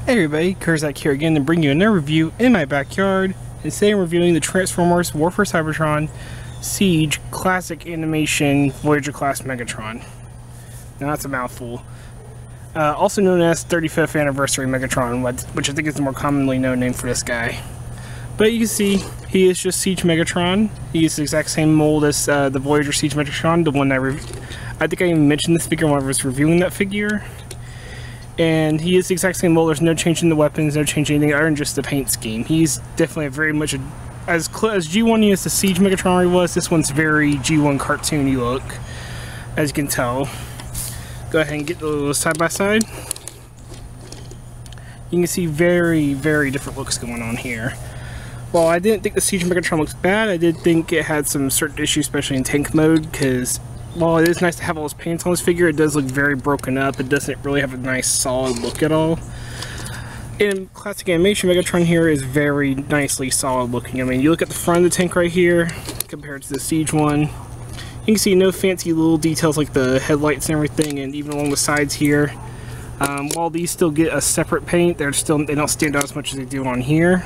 Hey everybody, Kerzac here again to bring you another review in my backyard. And today I'm reviewing the Transformers War for Cybertron Siege Classic Animation Voyager Class Megatron. Now that's a mouthful. Also known as 35th Anniversary Megatron, which I think is the more commonly known name for this guy. But you can see, he is just Siege Megatron. He is the exact same mold as the Voyager Siege Megatron, the one I think I even mentioned this figure when I was reviewing that figure. And he is the exact same mold. There's no change in the weapons, no change in anything other than just the paint scheme. He's definitely very much as G1 as the Siege Megatron was. This one's very G1 cartoony look, as you can tell. Go ahead and get those side by side. You can see very, very different looks going on here. While I didn't think the Siege Megatron looks bad, I did think it had some certain issues, especially in tank mode, because while it is nice to have all those paints on this figure, it does look very broken up. It doesn't really have a nice solid look at all. In classic animation, Megatron here is very nicely solid looking. I mean, you look at the front of the tank right here compared to the Siege one. You can see no fancy little details like the headlights and everything, and even along the sides here. While these still get a separate paint, they don't stand out as much as they do on here.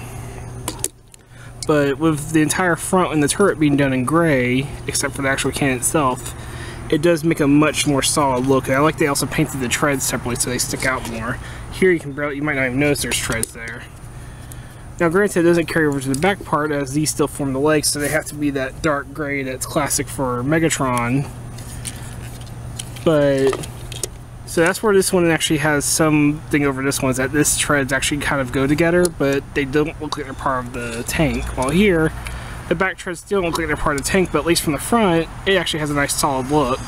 But with the entire front and the turret being done in gray, except for the actual cannon itself, it does make a much more solid look. I like they also painted the treads separately so they stick out more. Here you might not even notice there's treads there. Now granted, it doesn't carry over to the back part as these still form the legs, so they have to be that dark gray that's classic for Megatron. But so that's where this one actually has something over this one, is that this treads actually kind of go together, but they don't look like they're part of the tank. While here, the back treads still don't look like they're part of the tank, but at least from the front, it actually has a nice solid look.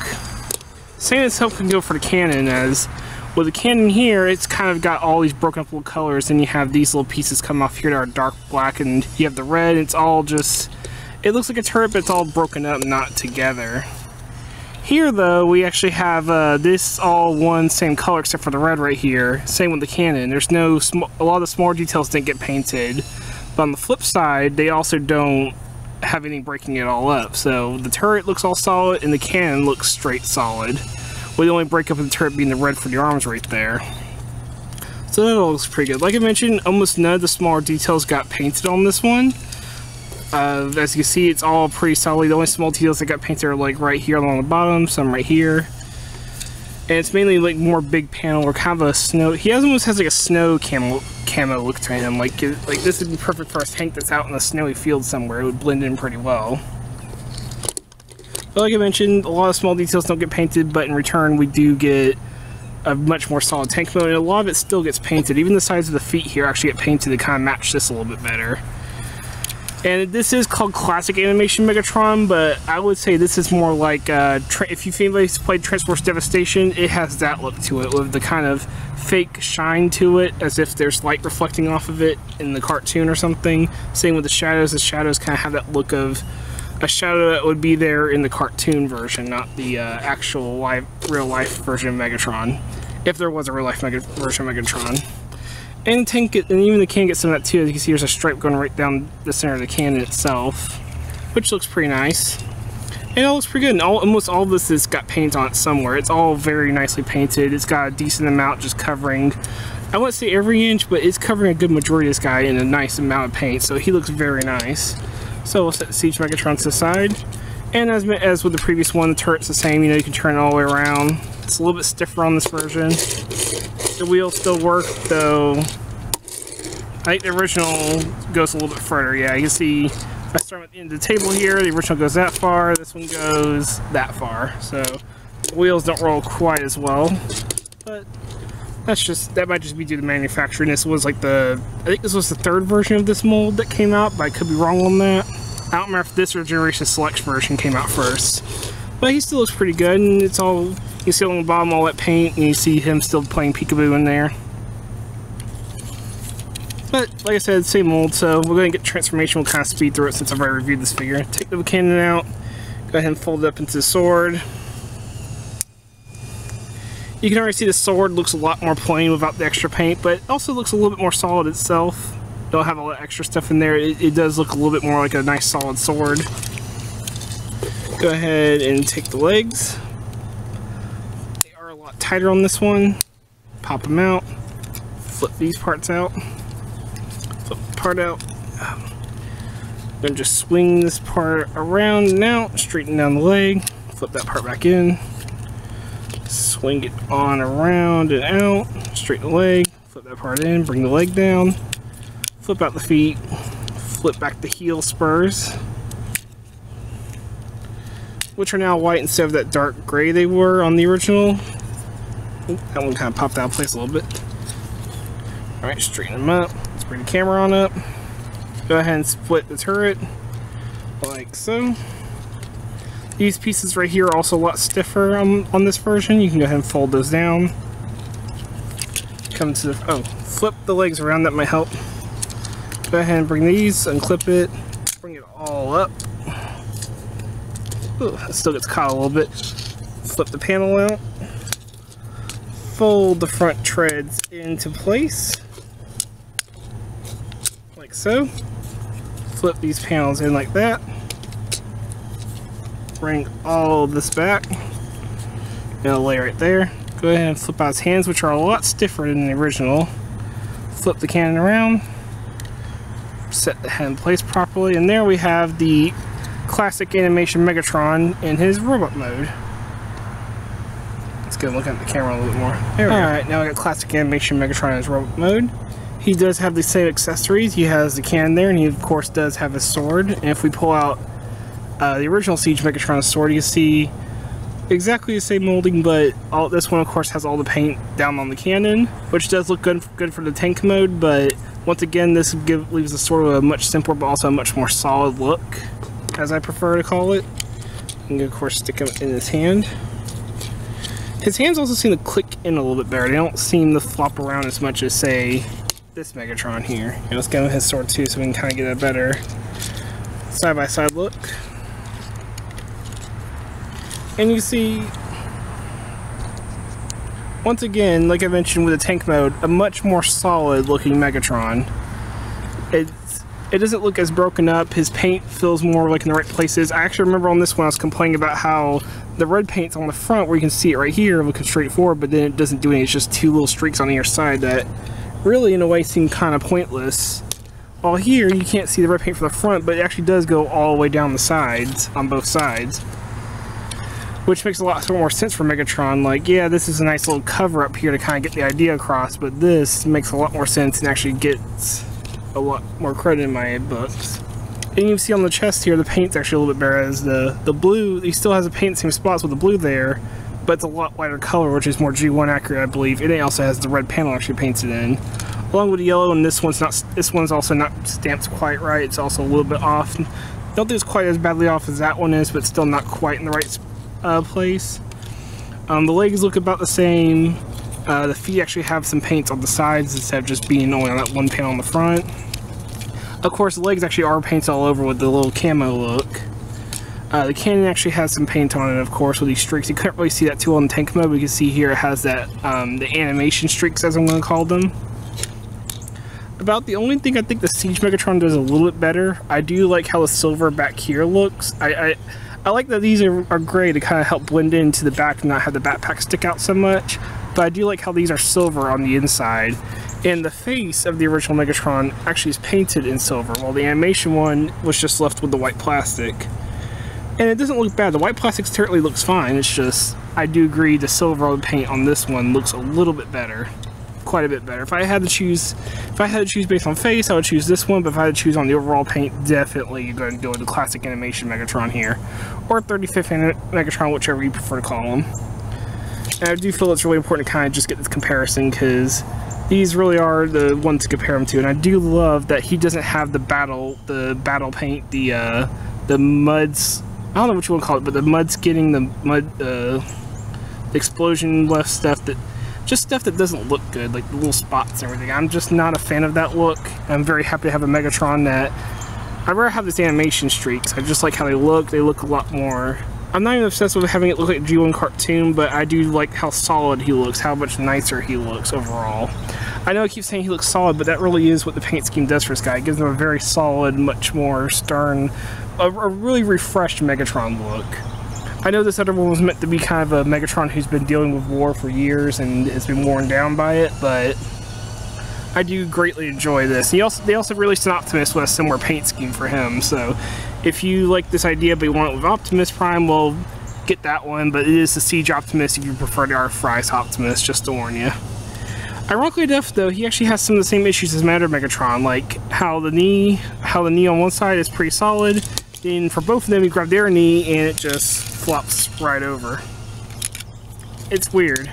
Same itself can go for the cannon, as with the cannon here, it's kind of got all these broken up little colors, and you have these little pieces come off here that are dark black, and you have the red, and it's all just, it looks like a turret, but it's all broken up, not together. Here though, we actually have this all one same color except for the red right here. Same with the cannon. There's no, a lot of the smaller details didn't get painted, but on the flip side, they also don't have anything breaking it all up. So the turret looks all solid and the cannon looks straight solid, with the only breakup in the turret being the red for the arms right there. So that all looks pretty good. Like I mentioned, almost none of the smaller details got painted on this one. As you can see, it's all pretty solid. The only small details that got painted are like right here along the bottom, some right here. And it's mainly like more big panel or kind of a snow. He almost has like a snow camo look to him. Like this would be perfect for a tank that's out in a snowy field somewhere. It would blend in pretty well. But like I mentioned, a lot of small details don't get painted, but in return we do get a much more solid tank mode, and a lot of it still gets painted. Even the sides of the feet here actually get painted to kind of match this a little bit better. And this is called Classic Animation Megatron, but I would say this is more like, if anybody's played Transformers Devastation, it has that look to it, with the kind of fake shine to it, as if there's light reflecting off of it in the cartoon or something. Same with the shadows kind of have that look of a shadow that would be there in the cartoon version, not the actual real-life version of Megatron, if there was a real-life version of Megatron. And even the cannon gets some of that too. As you can see, there's a stripe going right down the center of the cannon itself, which looks pretty nice. And it looks pretty good. And almost all of this has got paint on it somewhere. It's all very nicely painted. It's got a decent amount just covering, I wouldn't say every inch, but it's covering a good majority of this guy in a nice amount of paint. So he looks very nice. So we'll set the Siege Megatron to the side. And as with the previous one, the turret's the same. You know, you can turn it all the way around. It's a little bit stiffer on this version. The wheels still work, though. I think the original goes a little bit further. Yeah, you can see if I start at the end of the table here, the original goes that far, this one goes that far. So the wheels don't roll quite as well. But that might just be due to manufacturing. This was like I think this was the third version of this mold that came out, but I could be wrong on that. I don't remember if this or Generation Select version came out first. But he still looks pretty good, and it's all, you see along the bottom all that paint, and you see him still playing peekaboo in there. But like I said, same mold, so we're going to get transformation. We'll kind of speed through it since I've already reviewed this figure. Take the cannon out, go ahead and fold it up into the sword. You can already see the sword looks a lot more plain without the extra paint, but it also looks a little bit more solid itself. Don't have all that extra stuff in there. It does look a little bit more like a nice solid sword. Go ahead and take the legs. They are a lot tighter on this one. Pop them out. flip these parts out. Flip the part out. Then just swing this part around and out, straighten down the leg, flip that part back in, swing it on around and out, straighten the leg, flip that part in, bring the leg down, flip out the feet, flip back the heel spurs, which are now white instead of that dark gray they were on the original. That one kind of popped out of place a little bit. Alright, straighten them up. Let's bring the camera on up. Go ahead and split the turret like so. These pieces right here are also a lot stiffer on this version. You can go ahead and fold those down. Come to the, flip the legs around, that might help. Go ahead and bring these, unclip it, bring it all up. Ooh, it still gets caught a little bit. Flip the panel out. Fold the front treads into place. Like so. Flip these panels in like that. Bring all of this back. It'll lay right there. Go ahead and flip out his hands, which are a lot stiffer than the original. Flip the cannon around. Set the head in place properly. And there we have the classic animation Megatron in his robot mode. Let's go look at the camera a little bit more. Alright, now we got classic animation Megatron in his robot mode. He does have the same accessories. He has the cannon there, and he of course does have his sword. And if we pull out the original Siege Megatron's sword, you can see exactly the same molding, but this one of course has all the paint down on the cannon, which does look good for the tank mode, but once again this leaves the sword with a much simpler but also a much more solid look, as I prefer to call it. And of course stick him in his hand. His hands also seem to click in a little bit better. They don't seem to flop around as much as, say, this Megatron here. And let's get him his sword too, so we can kind of get a better side-by-side look. And you see, once again, like I mentioned with the tank mode, a much more solid looking Megatron. It doesn't look as broken up. His paint feels more like in the right places. I actually remember on this one I was complaining about how the red paint's on the front, where you can see it right here looking straight forward, but then it doesn't do anything. It's just two little streaks on either side that really in a way seem kind of pointless. While here you can't see the red paint from the front, but it actually does go all the way down the sides, on both sides, which makes a lot more sense for Megatron. Like, yeah, this is a nice little cover up here to kind of get the idea across, but this makes a lot more sense and actually gets a lot more credit in my books. And you can see on the chest here, the paint's actually a little bit better, as the blue, he still has the paint same spots with the blue there, but it's a lot lighter color, which is more G1 accurate, I believe. And it also has the red panel actually painted in, along with the yellow. And this one's also not stamped quite right. It's also a little bit off. Don't think it's quite as badly off as that one is, but still not quite in the right place. The legs look about the same. The feet actually have some paints on the sides instead of just being only on that one panel on the front. Of course, the legs actually are painted all over with the little camo look. The cannon actually has some paint on it, of course, with these streaks. You couldn't really see that too on tank mode, but you can see here it has that, the animation streaks, as I'm going to call them. About the only thing I think the Siege Megatron does a little bit better, I do like how the silver back here looks. I like that these are gray to kind of help blend into the back and not have the backpack stick out so much, but I do like how these are silver on the inside. And the face of the original Megatron actually is painted in silver, while the animation one was just left with the white plastic. And it doesn't look bad. The white plastic certainly looks fine. It's just, I do agree the silver paint on this one looks a little bit better. Quite a bit better. If I had to choose based on face, I would choose this one, but if I had to choose on the overall paint, definitely going to go with the classic animation Megatron here. Or 35th Megatron, whichever you prefer to call them. And I do feel it's really important to kind of just get this comparison, because these really are the ones to compare them to. And I do love that he doesn't have the battle paint, the muds, I don't know what you want to call it, but the mud skidding, the mud, the explosion left stuff, just stuff that doesn't look good, like the little spots and everything. I'm just not a fan of that look. I'm very happy to have a Megatron that, I'd rather have this animation streaks. I just like how they look a lot more. I'm not even obsessed with having it look like a G1 cartoon, but I do like how solid he looks, how much nicer he looks overall. I know I keep saying he looks solid, but that really is what the paint scheme does for this guy. It gives him a very solid, much more stern, a really refreshed Megatron look. I know this other one was meant to be kind of a Megatron who's been dealing with war for years and has been worn down by it, but I do greatly enjoy this. They also released an Optimus with a similar paint scheme for him, so if you like this idea but you want it with Optimus Prime, well, get that one, but it is the Siege Optimus if you prefer the Artifice Optimus, just to warn you. Ironically enough, though, he actually has some of the same issues as Matter Megatron, like how the knee on one side is pretty solid, then for both of them you grab their knee and it just flops right over. It's weird.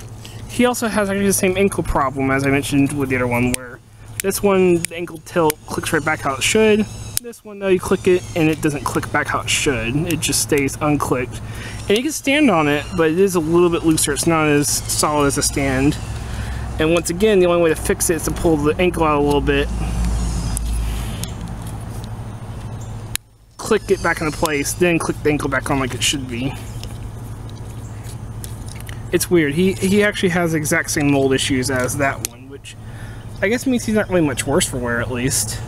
He also has actually the same ankle problem as I mentioned with the other one, where this one, the ankle tilt clicks right back how it should. This one, though, you click it and it doesn't click back how it should. It just stays unclicked. And you can stand on it, but it is a little bit looser. It's not as solid as a stand. And once again, the only way to fix it is to pull the ankle out a little bit, click it back into place, then click the ankle back on like it should be. It's weird. He actually has the exact same mold issues as that one, which I guess means he's not really much worse for wear, at least.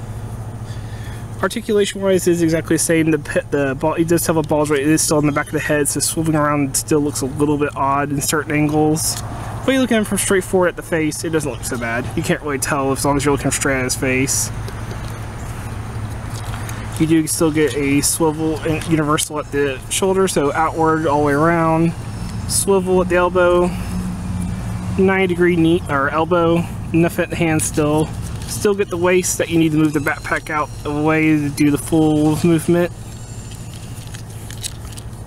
Articulation wise is exactly the same. The ball, he does have a ball joint. It is still in the back of the head, so swiveling around still looks a little bit odd in certain angles. But you look at him from straight forward at the face, it doesn't look so bad. You can't really tell as long as you're looking straight at his face. You do still get a swivel and universal at the shoulder, so outward all the way around. Swivel at the elbow, 90-degree knee or elbow, enough at the hand still. Still get the waist that you need to move the backpack out of the way to do the full movement.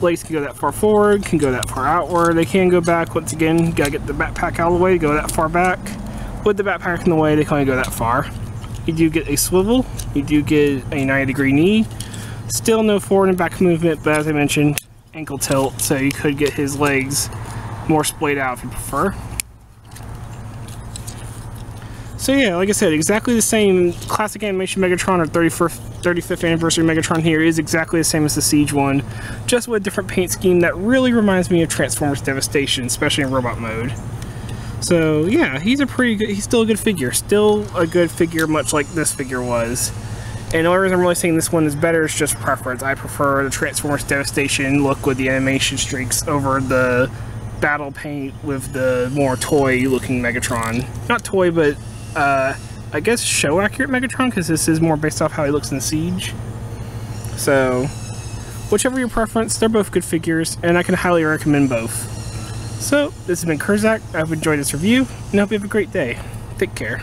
Legs can go that far forward, can go that far outward. They can go back. Once again, you gotta get the backpack out of the way to go that far back. With the backpack in the way, they can only go that far. You do get a swivel. You do get a 90-degree knee. Still no forward and back movement, but as I mentioned, ankle tilt, so you could get his legs more splayed out if you prefer. So yeah, like I said, exactly the same. Classic Animation Megatron or 35th Anniversary Megatron here is exactly the same as the Siege one, just with a different paint scheme that really reminds me of Transformers Devastation, especially in robot mode. So yeah, he's still a good figure. Still a good figure, much like this figure was. And the only reason I'm really saying this one is better is just preference. I prefer the Transformers Devastation look with the animation streaks over the battle paint with the more toy-looking Megatron. Not toy, but I guess show-accurate Megatron, because this is more based off how he looks in Siege. So, whichever your preference, they're both good figures, and I can highly recommend both. So, this has been Kerzac. I hope you enjoyed this review, and I hope you have a great day. Take care.